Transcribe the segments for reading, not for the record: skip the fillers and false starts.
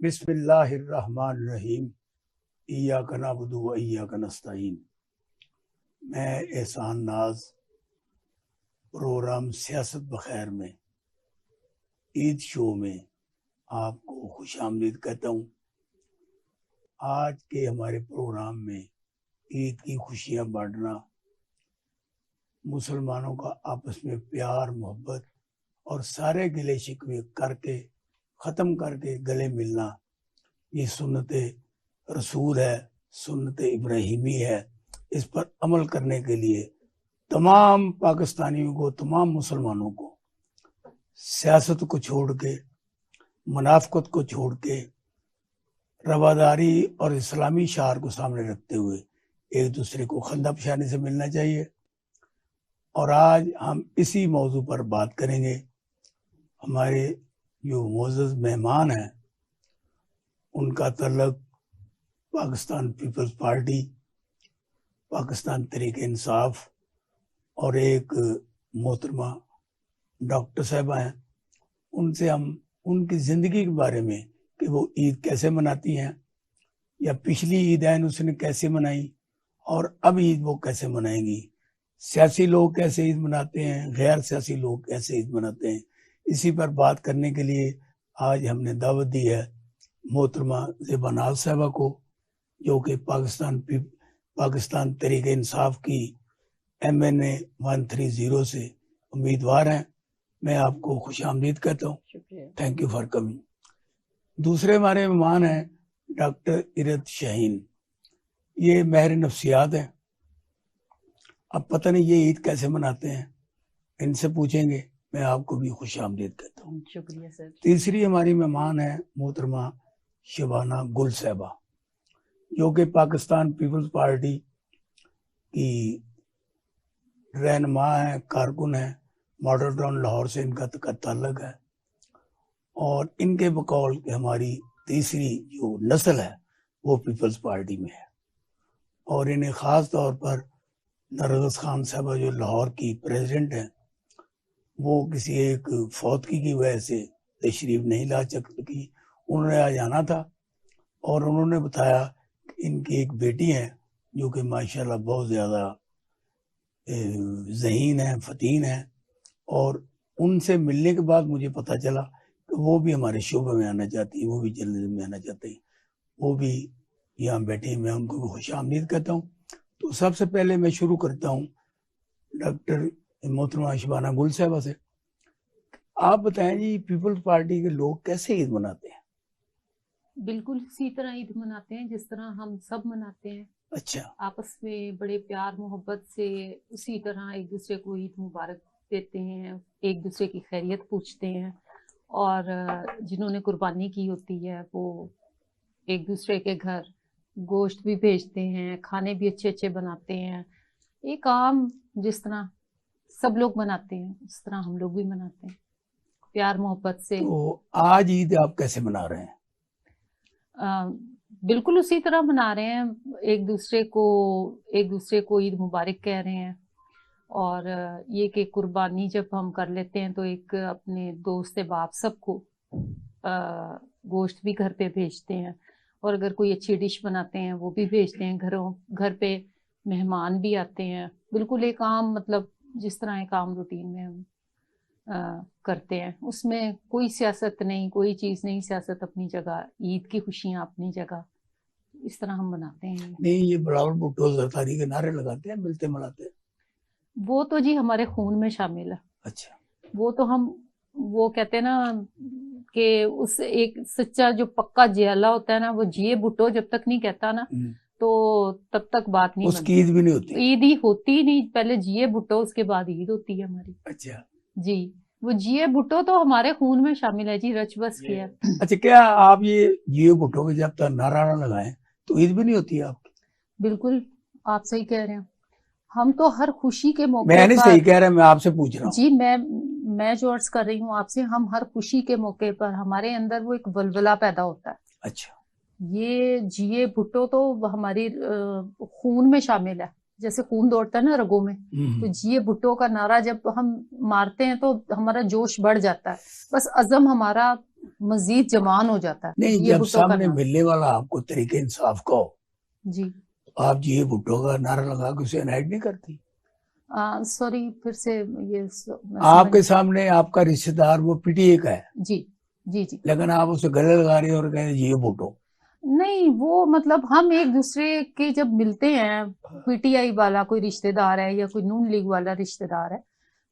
बिस्मिल्लाहिर्रहमानिर्रहीम। इय्याका नअबुदु व इय्याका नस्तईन। मैं एहसान नाज प्रोग्राम सियासत बखैर में ईद शो में आपको खुशामदीद कहता हूँ। आज के हमारे प्रोग्राम में ईद की खुशियाँ बांटना, मुसलमानों का आपस में प्यार मोहब्बत और सारे गिले शिकवे करके ख़त्म करके गले मिलना, ये सुन्नत रसूल है, सुन्नत इब्राहिमी है। इस पर अमल करने के लिए तमाम पाकिस्तानियों को, तमाम मुसलमानों को सियासत को छोड़ के, मुनाफिकत को छोड़ के, रवादारी और इस्लामी शार को सामने रखते हुए एक दूसरे को खंदा पेशानी से मिलना चाहिए। और आज हम इसी मौजू पर बात करेंगे। हमारे जो मोअज़्ज़ज़ मेहमान हैं उनका तल्लुक़ पाकिस्तान पीपल्स पार्टी, पाकिस्तान तहरीक इंसाफ और एक मोहतरमा डॉक्टर साहबा हैं। उनसे हम उनकी ज़िंदगी के बारे में कि वो ईद कैसे मनाती हैं या पिछली ईदैन उसने कैसे मनाई और अब ईद वो कैसे मनाएंगी, सियासी लोग कैसे ईद मनाते हैं, गैर सियासी लोग कैसे ईद मनाते हैं, इसी पर बात करने के लिए आज हमने दावत दी है मोहतरमा ज़ेबा नाज़ साहबा को, जो कि पाकिस्तान तहरीक इंसाफ की MNA 130 से उम्मीदवार हैं। मैं आपको खुशामदीद कहता हूँ। Thank you for coming. दूसरे हमारे मेहमान हैं डॉक्टर इरत शाहीन। ये माहिर नफ्सियात हैं। अब पता नहीं ये ईद कैसे मनाते हैं, इनसे पूछेंगे। मैं आपको भी खुशामदीद कहता हूँ। शुक्रिया सर। तीसरी हमारी मेहमान है मोहतरमा शबाना गुल साहबा, जो कि पाकिस्तान पीपल्स पार्टी की रहनुमा है, कारकुन है। मॉडल टाउन लाहौर से इनका ताल्लुक है और इनके बकौल हमारी तीसरी जो नस्ल है वो पीपल्स पार्टी में है। और इन्हें ख़ास तौर पर नरगस खान साहबा जो लाहौर की प्रेसिडेंट हैं, वो किसी एक फौतगी की वजह से तशरीफ नहीं ला सकी। उन्होंने आज आना था और उन्होंने बताया कि इनकी एक बेटी है जो कि माशाल्लाह बहुत ज़्यादा ज़हीन है, फ़तीन है। और उनसे मिलने के बाद मुझे पता चला कि वो भी हमारे शोबे में आना चाहती है, वो भी जर्नलिज्म में आना चाहते हैं, वो भी यहाँ बैठे। मैं उनको खुशामदीद कहता हूँ। तो सबसे पहले मैं शुरू करता हूँ डॉक्टर मोहतरमा शबाना गुल साहबा से। आप बताएं जी, पीपल्स पार्टी के लोग कैसे ईद मनाते हैं? बिल्कुल इसी तरह ईद मनाते हैं जिस तरह हम सब मनाते हैं। अच्छा। आपस में बड़े प्यार मोहब्बत से उसी तरह एक दूसरे को ईद मुबारक देते हैं, एक दूसरे की खैरियत पूछते हैं और जिन्होंने कुर्बानी की होती है वो एक दूसरे के घर गोश्त भी भेजते हैं, खाने भी अच्छे अच्छे बनाते हैं। एक आम जिस तरह सब लोग मनाते हैं उस तरह हम लोग भी मनाते हैं, प्यार मोहब्बत से। तो आज ईद आप कैसे मना रहे हैं? बिल्कुल उसी तरह मना रहे हैं, एक दूसरे को ईद मुबारक कह रहे हैं। और ये कि कुर्बानी जब हम कर लेते हैं तो एक अपने दोस्त बाप सबको गोश्त भी घर पे भेजते हैं और अगर कोई अच्छी डिश बनाते हैं वो भी भेजते हैं। घर पे मेहमान भी आते हैं। बिल्कुल एक आम, मतलब जिस तरह एक आम रूटीन में हम करते हैं, उसमें कोई सियासत नहीं, कोई चीज़ नहीं। सियासत अपनी जगह, ईद की खुशियाँ अपनी जगह, इस तरह हम मनाते हैं। नहीं, ये बिलावल भुट्टो ज़रदारी के नारे लगाते हैं, मिलते मनाते हैं। वो तो जी हमारे खून में शामिल है। अच्छा। वो तो वो कहते हैं ना कि उस एक सच्चा जो पक्का जियाला होता है ना, वो जिए भुट्टो जब तक नहीं कहता ना तो तब तक बात नहीं उसकी ईद भी नहीं होती। ईद ही होती नहीं, पहले जिए भुट्टो उसके बाद ईद होती है हमारी। अच्छा जी, वो जिए भुट्टो तो हमारे खून में शामिल है जी, रच बस किया। अच्छा, क्या आप ये जिए भुट्टो के जब तक नारा ना लगाएं तो ईद भी नहीं होती है आपकी? बिल्कुल आप सही कह रहे हैं। हम तो हर खुशी के मौके पर, मैं नहीं सही कह रहा, मैं आपसे पूछ रहा हूँ जी। मैं जो अर्ज कर रही हूँ आपसे, हम हर खुशी के मौके पर हमारे अंदर वो एक वलवला पैदा होता है। अच्छा। ये जिए भुट्टो तो हमारी खून में शामिल है, जैसे खून दौड़ता है ना रगों में, तो जिए भुट्टो का नारा जब हम मारते हैं तो हमारा जोश बढ़ जाता है। बस अज़म हमारा मजीद जवान हो जाता है। नहीं, जिए जब भुट्टो का सामने नारा। मिलने वाला आपको तरीके इंसाफ का हो, जी आप जिए भुट्टो का नारा लगा के उसे अनाइड नहीं करती। सॉरी, फिर से ये मैं आपके समझ। सामने आपका रिश्तेदार वो पीटीए का है, जी जी जी। लेकिन आप उसे गले लगा रहे हो और कह रहे जिए भुट्टो। नहीं, वो मतलब हम एक दूसरे के जब मिलते हैं, पीटीआई वाला कोई रिश्तेदार है या कोई नून लीग वाला रिश्तेदार है,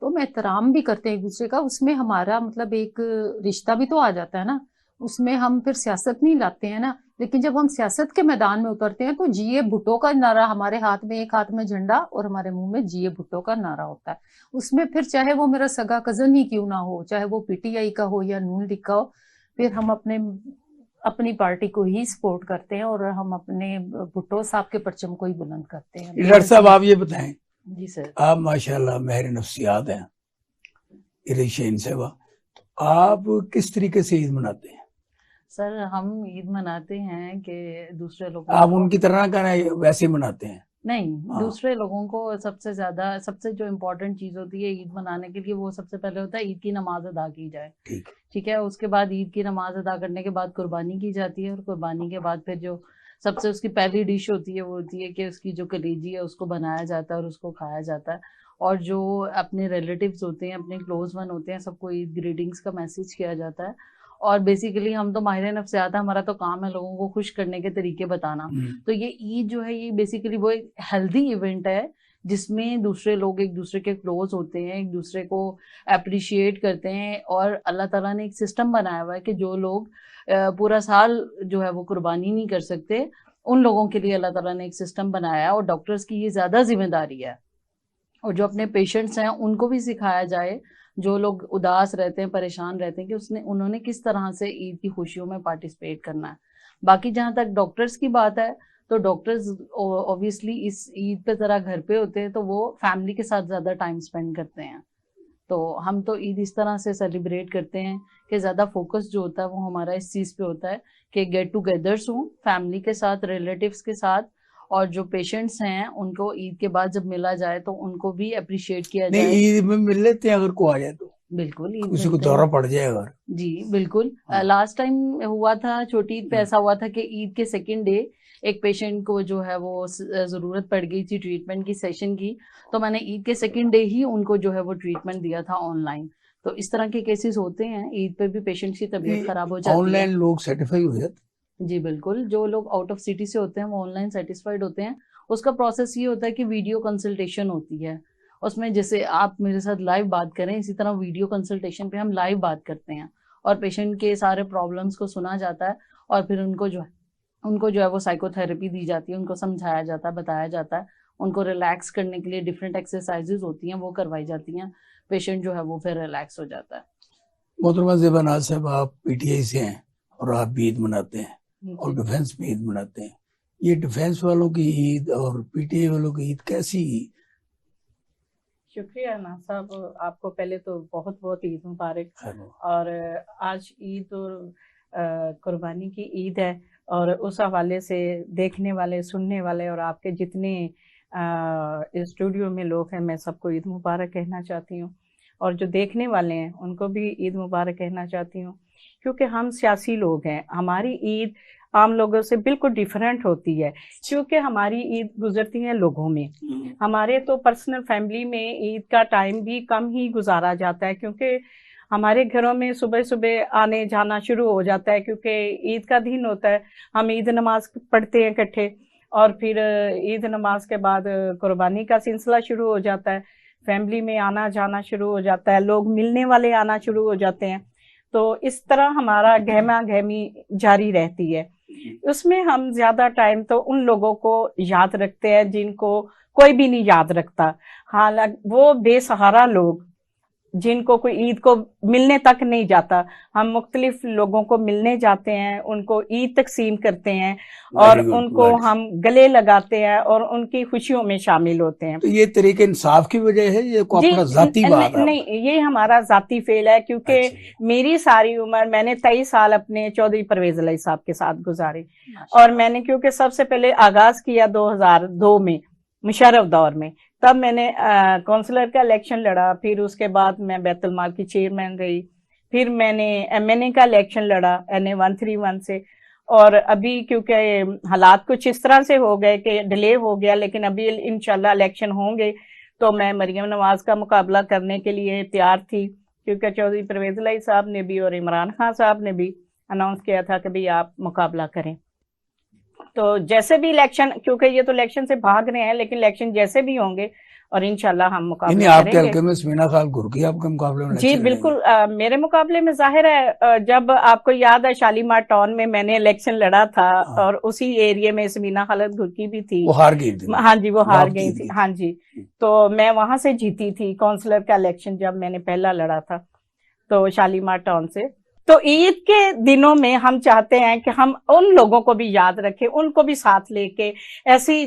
तो हम एहतराम भी करते हैं एक दूसरे का। उसमें हमारा मतलब एक रिश्ता भी तो आ जाता है ना, उसमें हम फिर सियासत नहीं लाते हैं ना। लेकिन जब हम सियासत के मैदान में उतरते हैं तो जिए भुट्टो का नारा, हमारे हाथ में, एक हाथ में झंडा और हमारे मुंह में जिए भुट्टो का नारा होता है। उसमें फिर चाहे वो मेरा सगा कजन ही क्यों ना हो, चाहे वो पीटीआई का हो या नून लीग का हो, फिर हम अपनी पार्टी को ही सपोर्ट करते हैं और हम अपने भुट्टो साहब के परचम को ही बुलंद करते हैं। डॉक्टर साहब, आप ये बताएं, जी सर। आप माशाल्लाह महर नफ्सियात हैं, इरिशेन सेवा, आप किस तरीके से ईद मनाते हैं? सर, हम ईद मनाते हैं कि दूसरे लोगों आप को उनकी तरह का नहीं, वैसे मनाते हैं? नहीं, हाँ। दूसरे लोगों को सबसे ज्यादा, सबसे जो इम्पोर्टेंट चीज होती है ईद मनाने के लिए, वो सबसे पहले होता है ईद की नमाज अदा की जाए। ठीक है। ठीक है, उसके बाद ईद की नमाज अदा करने के बाद कुर्बानी की जाती है, और कुर्बानी के बाद फिर जो सबसे उसकी पहली डिश होती है वो होती है कि उसकी जो कलेजी है उसको बनाया जाता है और उसको खाया जाता है। और जो अपने रिलेटिव्स होते हैं, अपने क्लोज वन होते हैं, सबको ईद ग्रीटिंग्स का मैसेज किया जाता है। और बेसिकली हम तो माहिर नफ्सियात, हमारा तो काम है लोगों को खुश करने के तरीके बताना। तो ये ईद जो है, ये बेसिकली वो एक हेल्दी इवेंट है जिसमें दूसरे लोग एक दूसरे के क्लोज होते हैं, एक दूसरे को अप्रिशिएट करते हैं। और अल्लाह ताला ने एक सिस्टम बनाया हुआ है कि जो लोग पूरा साल जो है वो कुर्बानी नहीं कर सकते, उन लोगों के लिए अल्लाह ताला ने एक सिस्टम बनाया है। और डॉक्टर्स की ये ज्यादा जिम्मेदारी है, और जो अपने पेशेंट्स हैं उनको भी सिखाया जाए, जो लोग उदास रहते हैं, परेशान रहते हैं, कि उन्होंने किस तरह से ईद की खुशियों में पार्टिसिपेट करना है। बाकी जहाँ तक डॉक्टर्स की बात है, तो डॉक्टर्स ऑब्वियसली इस ईद पे जरा घर पे होते हैं, तो वो फैमिली के साथ ज्यादा टाइम स्पेंड करते हैं। तो हम तो ईद इस तरह से सेलिब्रेट करते हैं कि ज्यादा फोकस जो होता है वो हमारा इस चीज पे होता है कि गेट टुगेदर्स हों फैमिली के साथ, रिलेटिव्स के साथ। और जो पेशेंट्स हैं उनको ईद के बाद जब मिला जाए तो उनको भी अप्रिशिएट किया नहीं, जाए। ईद में मिल लेते हैं अगर को आ जाए तो? बिल्कुल, ईद किसी को मिलते हैं। दौरा पड़ जाए अगर? जी बिल्कुल। हाँ। लास्ट टाइम हुआ था, छोटी ईद पे ऐसा हुआ था कि ईद के सेकंड डे एक पेशेंट को जो है वो जरूरत पड़ गई थी ट्रीटमेंट की, सेशन की। तो मैंने ईद के सेकंड डे ही उनको जो है वो ट्रीटमेंट दिया था ऑनलाइन। तो इस तरह के केसेस होते हैं, ईद पे भी पेशेंट्स की तबीयत खराब हो जाती है। ऑनलाइन लोग सेटिस्फाई हो जाते? जी बिल्कुल, जो लोग आउट ऑफ सिटी से होते हैं वो ऑनलाइन सेटिस्फाइड होते हैं। उसका प्रोसेस ये होता है कि वीडियो कंसल्टेशन होती है, उसमें जैसे आप मेरे साथ लाइव बात करें, इसी तरह वीडियो कंसल्टेशन पे हम लाइव बात करते हैं और पेशेंट के सारे प्रॉब्लम्स को सुना जाता है। और फिर उनको जो है वो साइकोथेरेपी दी जाती है, उनको समझाया जाता है, बताया जाता है। उनको रिलैक्स करने के लिए डिफरेंट एक्सरसाइजेज होती हैं, वो करवाई जाती हैं। पेशेंट जो है वो फिर रिलैक्स हो जाता है। मोहतरमा ज़ेबा नाज़ साहब, आप पीटीआई से हैं और आप भी ईद मनाते हैं और डिफेंस में ईद मनाते हैं। ये डिफेंस वालों की ईद और पीटीआई वालों की ईद कैसी? शुक्रिया ना साहब, आपको पहले तो बहुत बहुत ईद मुबारक। और आज ईद और कुर्बानी की ईद है, और उस हवाले से देखने वाले, सुनने वाले और आपके जितने स्टूडियो में लोग हैं, मैं सबको ईद मुबारक कहना चाहती हूँ। और जो देखने वाले हैं उनको भी ईद मुबारक कहना चाहती हूँ, क्योंकि हम सियासी लोग हैं। हमारी ईद आम लोगों से बिल्कुल डिफरेंट होती है, क्योंकि हमारी ईद गुजरती है लोगों में। हमारे तो पर्सनल फैमिली में ईद का टाइम भी कम ही गुजारा जाता है, क्योंकि हमारे घरों में सुबह सुबह आने जाना शुरू हो जाता है, क्योंकि ईद का दिन होता है। हम ईद नमाज पढ़ते हैं इकट्ठे, और फिर ईद नमाज के बाद कुर्बानी का सिलसिला शुरू हो जाता है। फैमिली में आना जाना शुरू हो जाता है, लोग मिलने वाले आना शुरू हो जाते हैं। तो इस तरह हमारा गहमा गहमी जारी रहती है। उसमें हम ज्यादा टाइम तो उन लोगों को याद रखते हैं जिनको कोई भी नहीं याद रखता। हालांकि वो बेसहारा लोग जिनको कोई ईद को मिलने तक नहीं जाता, हम मुख्तलिफ लोगों को मिलने जाते हैं, उनको ईद तकसीम करते हैं और उनको हम गले लगाते हैं और उनकी खुशियों में शामिल होते हैं। तो ये तरीके इंसाफ की वजह है, ये को अपना जाती बात है? नहीं, ये हमारा जाती फेल है, क्योंकि मेरी सारी उम्र मैंने 23 साल अपने चौधरी परवेज अली साहब के साथ गुजारी। और मैंने क्योंकि सबसे पहले आगाज किया 2002 में मुशर्रफ दौर में, तब मैंने काउंसलर का इलेक्शन लड़ा। फिर उसके बाद मैं बैतुल माल की चेयरमैन रही, फिर मैंने MNA का इलेक्शन लड़ा NA 131 से, और अभी क्योंकि हालात कुछ इस तरह से हो गए कि डिले हो गया, लेकिन अभी इंशाल्लाह इलेक्शन होंगे तो मैं मरियम नवाज का मुकाबला करने के लिए तैयार थी, क्योंकि चौधरी परवेज इलाही साहब ने भी और इमरान खान साहब ने भी अनाउंस किया था कि भाई आप मुकाबला करें। तो जैसे भी इलेक्शन, क्योंकि ये तो इलेक्शन से भाग रहे हैं, लेकिन इलेक्शन जैसे भी होंगे और इंशाल्लाह हम मुकाबला आपके करेंगे। हल्के में समीना खान घुरकी आपके मुकाबले में? जी बिल्कुल, मेरे मुकाबले में जाहिर है, जब आपको याद है शालीमार टाउन में मैंने इलेक्शन लड़ा था, और उसी एरिया में समीना खालिद घुरकी भी थी, वो हार गई थी। हाँ जी, वो हार गई थी, हाँ जी। तो मैं वहां से जीती थी काउंसलर का इलेक्शन जब मैंने पहला लड़ा था, तो शालीमार टाउन से। तो ईद के दिनों में हम चाहते हैं कि हम उन लोगों को भी याद रखें, उनको भी साथ लेके ऐसी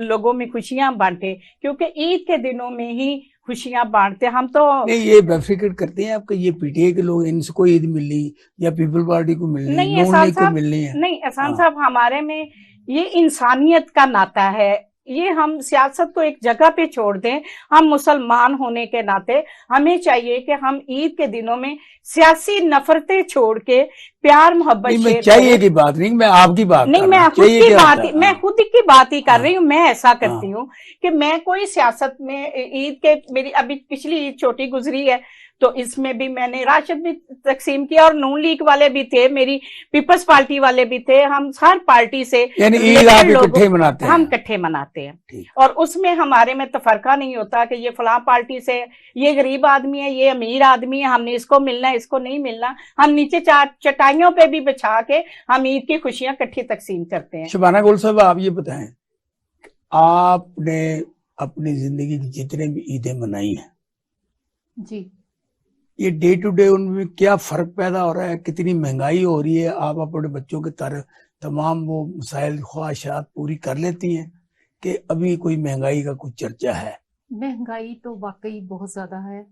लोगों में खुशियां बांटे, क्योंकि ईद के दिनों में ही खुशियां बांटते हम तो नहीं। ये बेनिफिट करते हैं आपके ये PTA के लोग, इनको ईद मिलनी या पीपल पार्टी को मिलनी, नहीं, नून एहसान लीग को साहब मिलनी है? नहीं, एहसान साहब, हमारे में ये इंसानियत का नाता है, ये हम सियासत को एक जगह पे छोड़ दें। हम मुसलमान होने के नाते हमें चाहिए कि हम ईद के दिनों में सियासी नफरतें छोड़ के प्यार मोहब्बत शेयर चाहिए की बात नहीं, मैं आपकी बात नहीं, मैं खुद की बात ही कर रही हूँ। मैं ऐसा करती हूँ कि मैं कोई सियासत में ईद के, मेरी अभी पिछली ईद छोटी गुजरी है, तो इसमें भी मैंने राशन भी तकसीम किया, और नून लीग वाले भी थे, मेरी पीपल्स पार्टी वाले भी थे, हम हर पार्टी से, यानी ईद आप इकट्ठे मनाते हैं? हम इकट्ठे मनाते हैं, और उसमें हमारे में तफरका नहीं होता कि ये फलां पार्टी से, ये गरीब आदमी है, ये अमीर आदमी है, हमने इसको मिलना है, इसको नहीं मिलना। हम नीचे चटाइयों पे भी बिछा के हम ईद की खुशियां इकट्ठी तकसीम करते हैं। शबाना गुल साहब, आप ये बताएं, आपने अपनी जिंदगी की जितने भी ईदें मनाई हैं जी, ये डे टू डे उनमें क्या फर्क पैदा हो रहा है? कितनी महंगाई हो रही है? आप अपने बच्चों के तमाम वो मसाइल ख्वाहिशात पूरी कर लेती हैं कि अभी कोई महंगाई का कुछ चर्चा है? महंगाई तो वाकई बहुत ज्यादा है,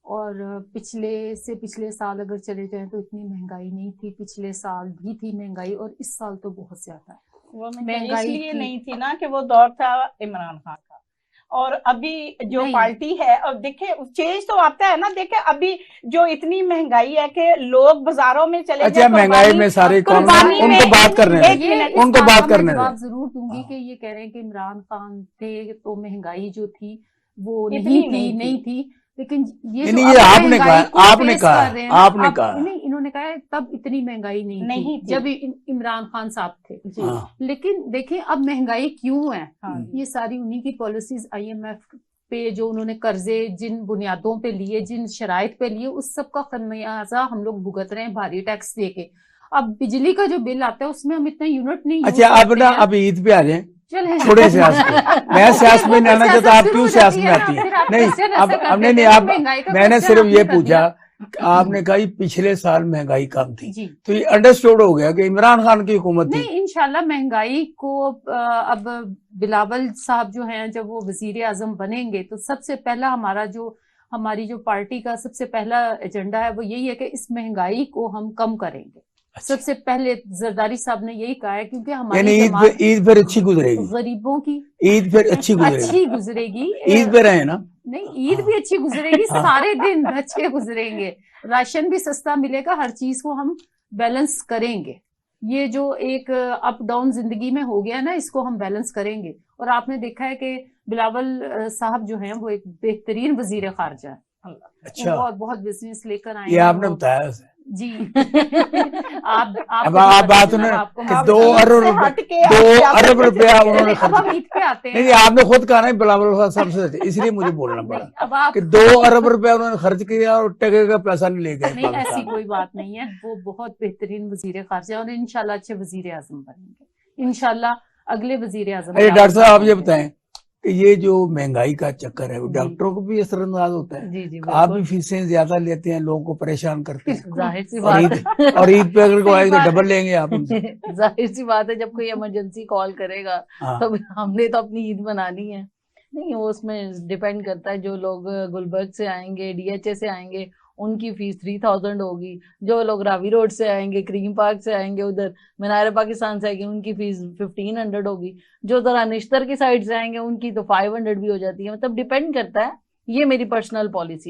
और पिछले साल अगर चले जाएं तो इतनी महंगाई नहीं थी, पिछले साल भी थी महंगाई, और इस साल तो बहुत ज्यादा है। वो महंगाई इसलिए नहीं थी ना कि वो दौर था इमरान खान का, और अभी जो पार्टी है, अब देखे चेंज तो आता है ना। देखे अभी जो इतनी महंगाई है कि लोग बाजारों में चले अच्छा, महंगाई में सारे उनको बात कर रहे हैं, उनको बात करने जवाब जरूर दूंगी कि ये कह रहे हैं कि इमरान खान थे तो महंगाई जो थी वो नहीं थी, लेकिन ये आपने कहा नहीं, इन्होंने कहा तब इतनी महंगाई नहीं थी जब इमरान खान साहब थे। लेकिन देखें अब महंगाई क्यों है, ये सारी उन्हीं की पॉलिसीज, IMF पे जो उन्होंने कर्जे जिन बुनियादों पे लिए, जिन शराइत पे लिए, उस सब का खमियाजा हम लोग भुगत रहे हैं भारी टैक्स देके। अब बिजली का जो बिल आता है उसमें हम इतना यूनिट नहीं। अच्छा, अब ईद पे आ जाए, छोड़े सियासत। मैं सियासत में नहीं आना चाहता, आप क्यों सियासत में आती है? नहीं, अब नहीं, आप, मैंने सिर्फ ये पूछा, आपने कहा पिछले साल महंगाई कम थी, तो ये अंडरस्टूड हो गया कि इमरान खान की हुकूमत थी। नहीं, इंशाल्लाह महंगाई को अब बिलावल साहब जो हैं, जब वो वजीर आजम बनेंगे तो सबसे पहला हमारी जो पार्टी का सबसे पहला एजेंडा है वो यही है कि इस महंगाई को हम कम करेंगे। सबसे पहले जरदारी साहब ने यही कहा है, क्योंकि हमारी ईद फिर अच्छी गुजरेगी, गरीबों की ईद फिर अच्छी गुजरेगी। ईद पे रहे ना? नहीं, ईद भी अच्छी गुजरेगी, सारे दिन अच्छे गुजरेंगे, राशन भी सस्ता मिलेगा, हर चीज को हम बैलेंस करेंगे। ये जो एक अप डाउन जिंदगी में हो गया ना, इसको हम बैलेंस करेंगे। और आपने देखा है कि बिलावल साहब जो हैं वो एक बेहतरीन वजीर खारजा है। अच्छा, बहुत बिजनेस लेकर आए, ये आपने बताया उसे जी। अब बात उन्होंने 2 अरब रुपया उन्होंने नहीं, आपने खुद कहा ना बिलावल साहब से, इसलिए मुझे बोलना पड़ा कि 2 अरब रुपया उन्होंने खर्च किया और टके का पैसा नहीं ले गए। नहीं, ऐसी कोई बात नहीं है, वो बहुत बेहतरीन वजीर खारजा और इंशाल्लाह अच्छे वजीर आजम बनेंगे, इंशाल्लाह अगले वजीर आजम। डॉक्टर साहब, आप ये बताएं कि ये जो महंगाई का चक्कर है वो डॉक्टरों को भी असरअंदाज होता है? जी, आप भी फीसें ज्यादा लेते हैं, लोगों को परेशान करते हैं, जाहिर सी बात है। और ईद पे अगर कोई आए तो डबल लेंगे आप उनसे। जाहिर सी बात है, जब कोई इमरजेंसी कॉल करेगा तो हमने तो अपनी ईद मनानी है। नहीं, वो उसमें डिपेंड करता है, जो लोग गुलबर्ग से आएंगे, DHA से आएंगे, उनकी फीस 3000 होगी। जो लोग रावी रोड से आएंगे, क्रीम पार्क से आएंगे, उधर मीनार पाकिस्तान से आएंगे, उनकी फीस 1500 होगी। जो जरा निश्तर की साइड से आएंगे उनकी तो 500 भी हो जाती है। मतलब डिपेंड करता है, ये मेरी पर्सनल पॉलिसी है।